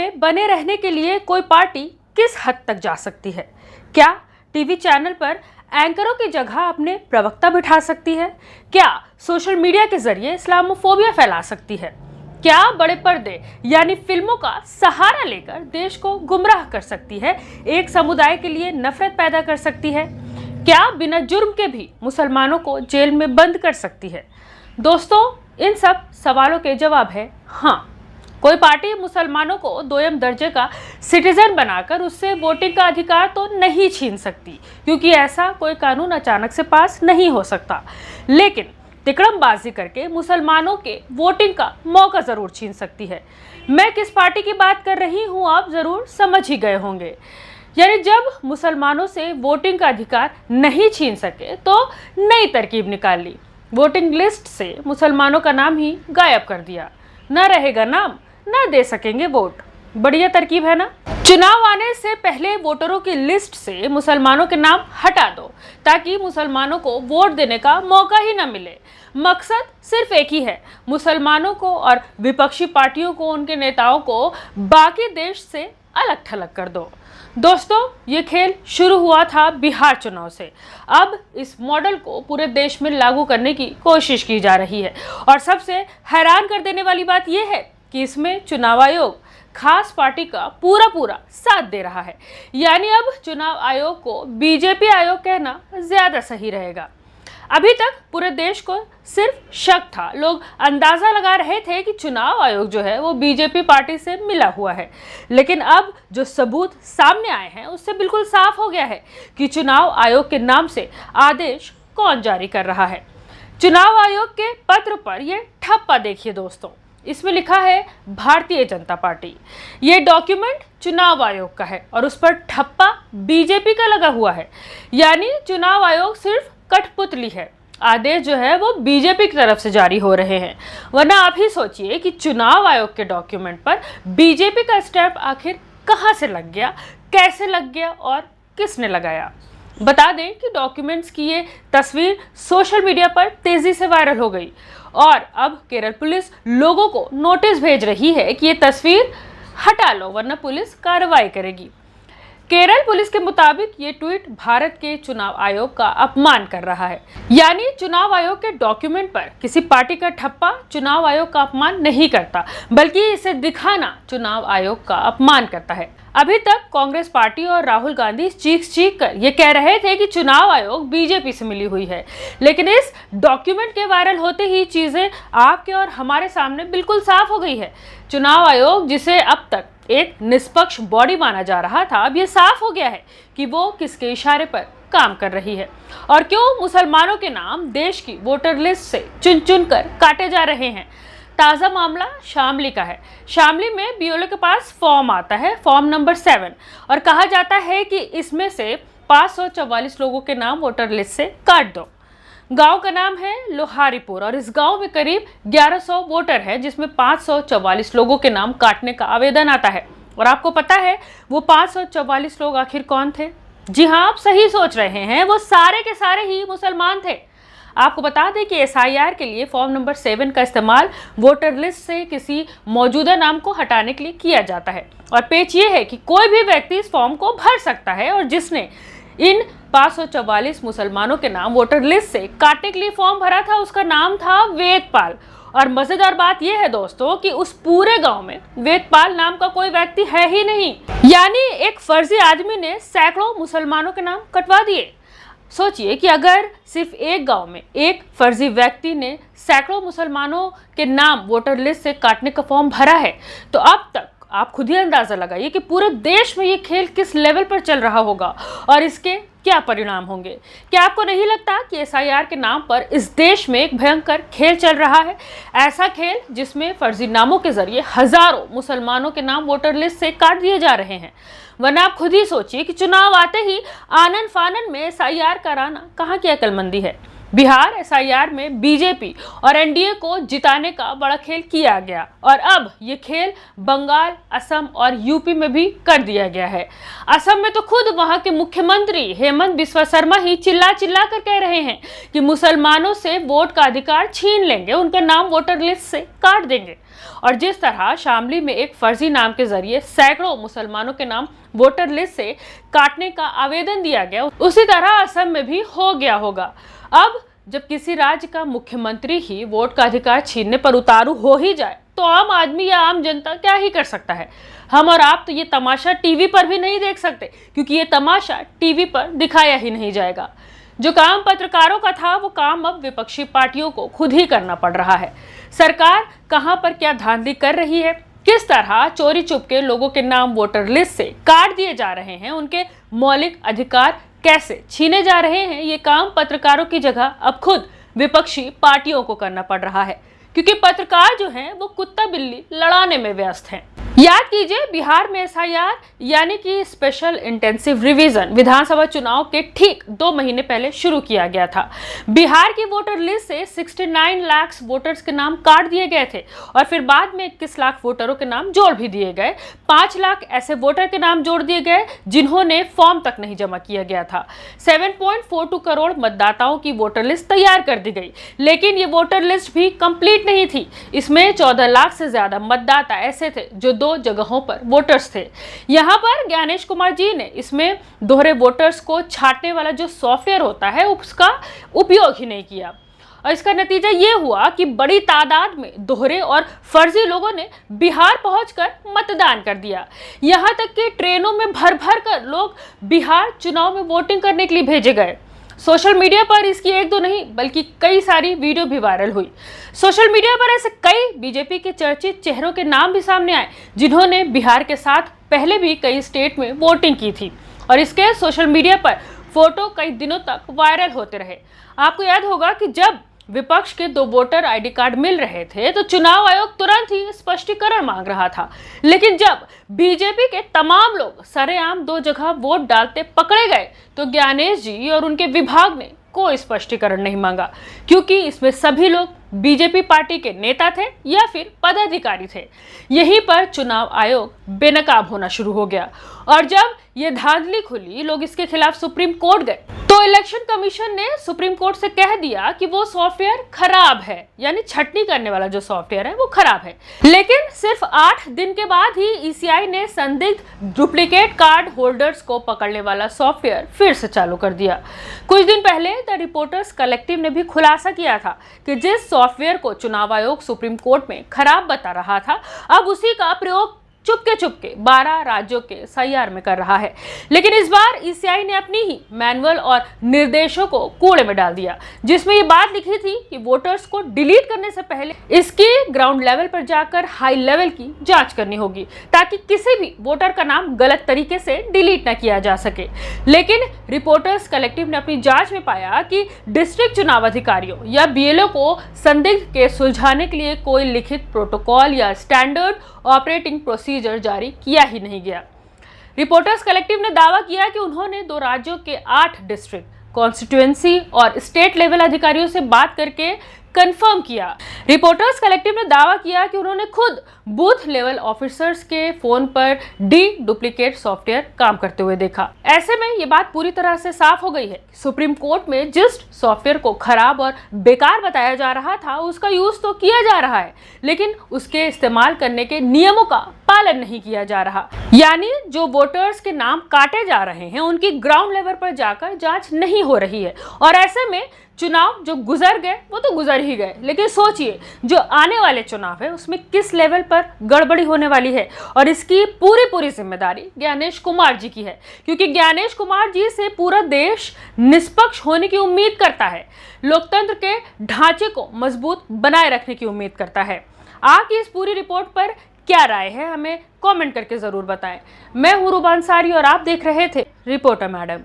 में बने रहने के लिए कोई पार्टी किस हद तक जा सकती है? क्या टीवी चैनल पर एंकरों की जगह अपने प्रवक्ता बिठा सकती है? क्या सोशल मीडिया के जरिए इस्लामोफोबिया फैला सकती है? क्या बड़े पर्दे यानी फिल्मों का सहारा लेकर देश को गुमराह कर सकती है, एक समुदाय के लिए नफरत पैदा कर सकती है? क्या बिना जुर्म के भी मुसलमानों को जेल में बंद कर सकती है? दोस्तों, इन सब सवालों के जवाब है हाँ। कोई पार्टी मुसलमानों को दोयम दर्जे का सिटीजन बनाकर उससे वोटिंग का अधिकार तो नहीं छीन सकती, क्योंकि ऐसा कोई कानून अचानक से पास नहीं हो सकता। लेकिन तिकड़मबाजी करके मुसलमानों के वोटिंग का मौका जरूर छीन सकती है। मैं किस पार्टी की बात कर रही हूँ आप जरूर समझ ही गए होंगे। यानी जब मुसलमानों से वोटिंग का अधिकार नहीं छीन सके तो नई तरकीब निकाल ली, वोटिंग लिस्ट से मुसलमानों का नाम ही गायब कर दिया। न रहेगा नाम, न दे सकेंगे वोट। बढ़िया तरकीब है ना? चुनाव आने से पहले वोटरों की लिस्ट से मुसलमानों के नाम हटा दो, ताकि मुसलमानों को वोट देने का मौका ही न मिले। मकसद सिर्फ एक ही है, मुसलमानों को और विपक्षी पार्टियों को, उनके नेताओं को बाकी देश से अलग थलग कर दो। दोस्तों, ये खेल शुरू हुआ था बिहार चुनाव से। अब इस मॉडल को पूरे देश में लागू करने की कोशिश की जा रही है। और सबसे हैरान कर देने वाली बात यह है कि इसमें चुनाव आयोग खास पार्टी का पूरा साथ दे रहा है। यानी अब चुनाव आयोग को बीजेपी आयोग कहना ज्यादा सही रहेगा। अभी तक पूरे देश को सिर्फ शक था, लोग अंदाजा लगा रहे थे कि चुनाव आयोग जो है वो बीजेपी पार्टी से मिला हुआ है। लेकिन अब जो सबूत सामने आए हैं उससे बिल्कुल साफ हो गया है कि चुनाव आयोग के नाम से आदेश कौन जारी कर रहा है। चुनाव आयोग के पत्र पर यह ठप्पा देखिए दोस्तों, इसमें लिखा है भारतीय जनता पार्टी। ये डॉक्यूमेंट चुनाव आयोग का है और उस पर ठप्पा बीजेपी का लगा हुआ है। यानी चुनाव आयोग सिर्फ कठपुतली है, आदेश जो है वो बीजेपी की तरफ से जारी हो रहे हैं। वरना आप ही सोचिए कि चुनाव आयोग के डॉक्यूमेंट पर बीजेपी का स्टैंप आखिर कहां से लग गया, कैसे लग गया और किसने लगाया। बता दें कि डॉक्यूमेंट्स की ये तस्वीर सोशल मीडिया पर तेजी से वायरल हो गई और अब केरल पुलिस लोगों को नोटिस भेज रही है कि ये तस्वीर हटा लो वरना पुलिस कार्रवाई करेगी। केरल पुलिस के मुताबिक ये ट्वीट भारत के चुनाव आयोग का अपमान कर रहा है। यानी चुनाव आयोग के डॉक्यूमेंट पर किसी पार्टी का ठप्पा चुनाव आयोग का अपमान नहीं करता, बल्कि इसे दिखाना चुनाव आयोग का अपमान करता है। अभी तक कांग्रेस पार्टी और राहुल गांधी चीख कर ये कह रहे थे कि चुनाव आयोग बीजेपी से मिली हुई है। लेकिन इस डॉक्यूमेंट के वायरल होते ही चीजें आपके और हमारे सामने बिल्कुल साफ हो गई है। चुनाव आयोग, जिसे अब तक एक निष्पक्ष बॉडी माना जा रहा था, अब ये साफ हो गया है कि वो किसके इशारे पर काम कर रही है और क्यों मुसलमानों के नाम देश की वोटर लिस्ट से चुन चुन कर काटे जा रहे हैं। ताज़ा मामला शामली का है। शामली में बीएलओ के पास फॉर्म आता है, फॉर्म नंबर 7, और कहा जाता है कि इसमें से 544 लोगों के नाम वोटर लिस्ट से काट दो। गांव का नाम है लोहारीपुर और इस गांव में करीब 1100 वोटर हैं, जिसमें 544 लोगों के नाम काटने का आवेदन आता है। और आपको पता है वो 544 लोग आखिर कौन थे? जी हाँ, आप सही सोच रहे हैं, वो सारे के सारे ही मुसलमान थे। आपको बता दें कि एसआईआर के लिए फॉर्म नंबर 7 का इस्तेमाल वोटर लिस्ट से किसी मौजूदा नाम को हटाने के लिए किया जाता है। और पेच ये है कि कोई भी व्यक्ति इस फॉर्म को भर सकता है और जिसने इन 544 मुसलमानों के नाम वोटर लिस्ट से काटने के लिए फॉर्म भरा था उसका नाम था वेदपाल। और मजेदार बात यह है दोस्तों कि उस पूरे गांव में वेदपाल नाम का कोई व्यक्ति है ही नहीं। यानी एक फर्जी आदमी ने सैकड़ों मुसलमानों के नाम कटवा दिए। सोचिए कि अगर सिर्फ एक गांव में एक फर्जी व्यक्ति ने सैकड़ों मुसलमानों के नाम वोटर लिस्ट से काटने का फॉर्म भरा है, तो अब तक आप खुद ही अंदाजा लगाइए कि पूरे देश में ये खेल किस लेवल पर चल रहा होगा और इसके क्या परिणाम होंगे। क्या आपको नहीं लगता कि एसआईआर के नाम पर इस देश में एक भयंकर खेल चल रहा है? ऐसा खेल जिसमें फर्जी नामों के जरिए हजारों मुसलमानों के नाम वोटर लिस्ट से काट दिए जा रहे हैं। वरना आप खुद ही सोचिए कि चुनाव आते ही आनन फानन में एसआईआर कराना कहाँ की अक्लमंदी है। बिहार एसआईआर में बीजेपी और एनडीए को जिताने का बड़ा खेल किया गया और अब ये खेल बंगाल, असम और यूपी में भी कर दिया गया है। असम में तो खुद वहां के मुख्यमंत्री हेमंत बिस्वा शर्मा ही चिल्ला कर कह रहे हैं कि मुसलमानों से वोट का अधिकार छीन लेंगे, उनका नाम वोटर लिस्ट से काट देंगे। और जिस तरह शामली में एक फर्जी नाम के जरिए सैकड़ों मुसलमानों के नाम वोटर लिस्ट से काटने का आवेदन दिया गया, उसी तरह असम में भी हो गया होगा। अब जब किसी राज्य का मुख्यमंत्री ही वोट का अधिकार छीनने पर उतारू हो ही जाए तो आम आदमी या आम जनता क्या ही कर सकता है। हम और आप तो ये तमाशा टीवी पर भी नहीं देख सकते, क्योंकि ये तमाशा टीवी पर दिखाया ही नहीं जाएगा। जो काम पत्रकारों का था वो काम अब विपक्षी पार्टियों को खुद ही करना पड़ रहा है। सरकार कहां पर क्या धांधली कर रही है, किस तरह चोरी चुपके लोगों के नाम वोटर लिस्ट से काट दिए जा रहे हैं, उनके मौलिक अधिकार कैसे छीने जा रहे हैं, ये काम पत्रकारों की जगह अब खुद विपक्षी पार्टियों को करना पड़ रहा है, क्योंकि पत्रकार जो हैं वो कुत्ता बिल्ली लड़ाने में व्यस्त हैं। याद कीजिए, बिहार में एसआईआर यानी कि स्पेशल इंटेंसिव रिवीजन विधानसभा चुनाव के ठीक 2 महीने पहले शुरू किया गया था। बिहार की वोटर लिस्ट से 69 लाख वोटर्स के नाम काट दिए गए थे और फिर बाद में 21 लाख वोटरों के नाम जोड़ भी दिए गए। 5 लाख ऐसे वोटर के नाम जोड़ दिए गए जिन्होंने फॉर्म तक नहीं जमा किया गया था। 7.42 करोड़ मतदाताओं की वोटर लिस्ट तैयार कर दी गई, लेकिन ये वोटर लिस्ट भी कंप्लीट नहीं थी। इसमें 14 लाख से ज्यादा मतदाता ऐसे थे जो 2 जगहों पर वोटर्स थे। यहां पर ज्ञानेश कुमार जी ने इसमें दोहरे वोटर्स को छांटने वाला जो सॉफ्टवेयर होता है उसका उपयोग ही नहीं किया और इसका नतीजा ये हुआ कि बड़ी तादाद में दोहरे और फर्जी लोगों ने बिहार पहुंचकर मतदान कर दिया। यहां तक कि ट्रेनों में भर भर कर लोग बिहार चुनाव में वोटिंग करने के लिए भेजे गए। सोशल मीडिया पर इसकी 1-2 नहीं बल्कि कई सारी वीडियो भी वायरल हुई। सोशल मीडिया पर ऐसे कई बीजेपी के चर्चित चेहरों के नाम भी सामने आए जिन्होंने बिहार के साथ पहले भी कई स्टेट में वोटिंग की थी और इसके सोशल मीडिया पर फोटो कई दिनों तक वायरल होते रहे। आपको याद होगा कि जब विपक्ष के 2 वोटर आईडी कार्ड मिल रहे थे तो चुनाव आयोग तुरंत ही स्पष्टीकरण मांग रहा था, लेकिन जब बीजेपी के तमाम लोग सरेआम 2 जगह वोट डालते पकड़े गए तो ज्ञानेश जी और उनके विभाग ने कोई स्पष्टीकरण नहीं मांगा, क्योंकि इसमें सभी लोग बीजेपी पार्टी के नेता थे या फिर पदाधिकारी थे। यहीं पर चुनाव आयोग बेनकाब होना शुरू हो गया और जब ये धांधली खुली, लोग इसके खिलाफ सुप्रीम कोर्ट गए तो इलेक्शन कमीशन ने सुप्रीम कोर्ट से कह दिया कि वो सॉफ्टवेयर खराब है, यानी छटनी करने वाला जो सॉफ्टवेयर है वो खराब है। लेकिन सिर्फ 8 दिन के बाद ही ईसीआई ने संदिग्ध डुप्लीकेट कार्ड होल्डर्स को पकड़ने वाला सॉफ्टवेयर फिर से चालू कर दिया। कुछ दिन पहले द रिपोर्टर्स कलेक्टिव ने भी खुलासा किया था कि जिस सॉफ्टवेयर को चुनाव आयोग सुप्रीम कोर्ट में खराब बता रहा था, अब उसी का प्रयोग चुपके 12 राज्यों के एसआईआर में कर रहा है। लेकिन इस बार ईसीआई ने अपनी ही मैनुअल और निर्देशों को कूड़े में डाल दिया, जिसमें ये बात लिखी थी कि वोटर्स को डिलीट करने से पहले इसकी ग्राउंड लेवल पर जाकर हाई लेवल की जांच करनी होगी, ताकि किसी भी वोटर का नाम गलत तरीके से डिलीट न किया जा सके। लेकिन रिपोर्टर्स कलेक्टिव ने अपनी जांच में पाया कि डिस्ट्रिक्ट चुनाव अधिकारियों या बीएलओ को संदिग्ध केस सुलझाने के लिए कोई लिखित प्रोटोकॉल या स्टैंडर्ड ऑपरेटिंग प्रोसीजर जारी किया ही नहीं गया। रिपोर्टर्स कलेक्टिव ने दावा किया कि उन्होंने 2 राज्यों के 8 डिस्ट्रिक्ट, कॉन्स्टिट्यूएंसी और स्टेट लेवल अधिकारियों से बात करके कंफर्म किया। रिपोर्टर्स कलेक्टिव ने दावा किया कि उन्होंने खुद बूथ लेवल ऑफिसर्स के फोन पर डुप्लीकेट सॉफ्टवेयर काम करते हुए देखा। ऐसे में ये बात पूरी तरह से साफ हो गई है कि सुप्रीम कोर्ट में जिस सॉफ्टवेयर को खराब और बेकार बताया जा रहा था उसका यूज तो किया जा रहा है, लेकिन उसके इस्तेमाल करने के नियमों का पालन नहीं किया जा रहा। यानी जो वोटर्स के नाम काटे जा रहे हैं उनकी ग्राउंड लेवल पर जाकर जांच नहीं हो रही है और ऐसे में चुनाव जो गुजर गए वो तो गुजर ही गए, लेकिन सोचिए जो आने वाले चुनाव है उसमें किस लेवल पर गड़बड़ी होने वाली है और इसकी पूरी जिम्मेदारी ज्ञानेश कुमार जी की है, क्योंकि ज्ञानेश कुमार जी से पूरा देश निष्पक्ष होने की उम्मीद करता है, लोकतंत्र के ढांचे को मजबूत बनाए रखने की उम्मीद करता है। आपकी इस पूरी रिपोर्ट पर क्या राय है, हमें कमेंट करके जरूर बताएं। मैं हूं रूबा अंसारी और आप देख रहे थे रिपोर्टर मैडम।